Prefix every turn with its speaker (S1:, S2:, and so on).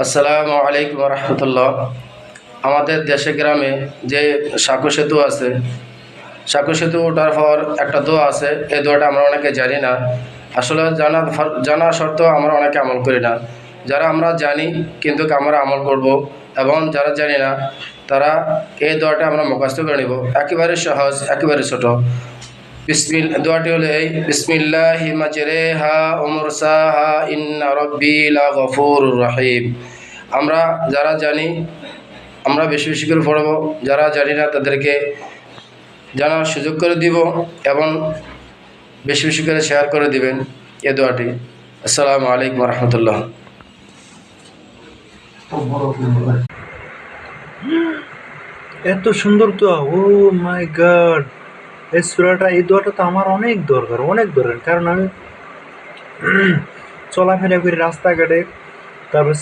S1: আসসালামু আলাইকুম রহমতুল্লাহ। আমাদের দেশে গ্রামে যে সাঁকো সেতু আছে, সাঁকো সেতু ওঠার পর একটা দোয়া আছে। এই দোয়াটা আমরা অনেকে জানি না। আসলে জানা সত্ত্বেও আমরা অনেকে আমল করি না। যারা আমরা জানি কিন্তু আমরা আমল করব, এবং যারা জানি না তারা এই দোয়াটা আমরা মুখস্থ করে নিব। একেবারে সহজ, একেবারে ছোট। দোয়াটি হলো এই: বিসমিল্লাহি মাজরেহা ওয়া মুরসাহা ইন্না রাব্বি লাগফুরুর রহিম। আমরা যারা জানি আমরা বেশি বেশি করে পড়ব, যারা জানি না তাদেরকে জানার সুযোগ করে দিব, এবং বেশি বেশি করে শেয়ার করে দিবেন এই দোয়াটি। আসসালামু আলাইকুম রহমতুল্লাহ।
S2: এত সুন্দর দোয়া! ও মাই গড! এই সূরাটা, এই দোয়াটা তো আমার অনেক দরকার, অনেক দরকার। কারণ আমি চলাফেরা করি রাস্তাঘাটে, তারপর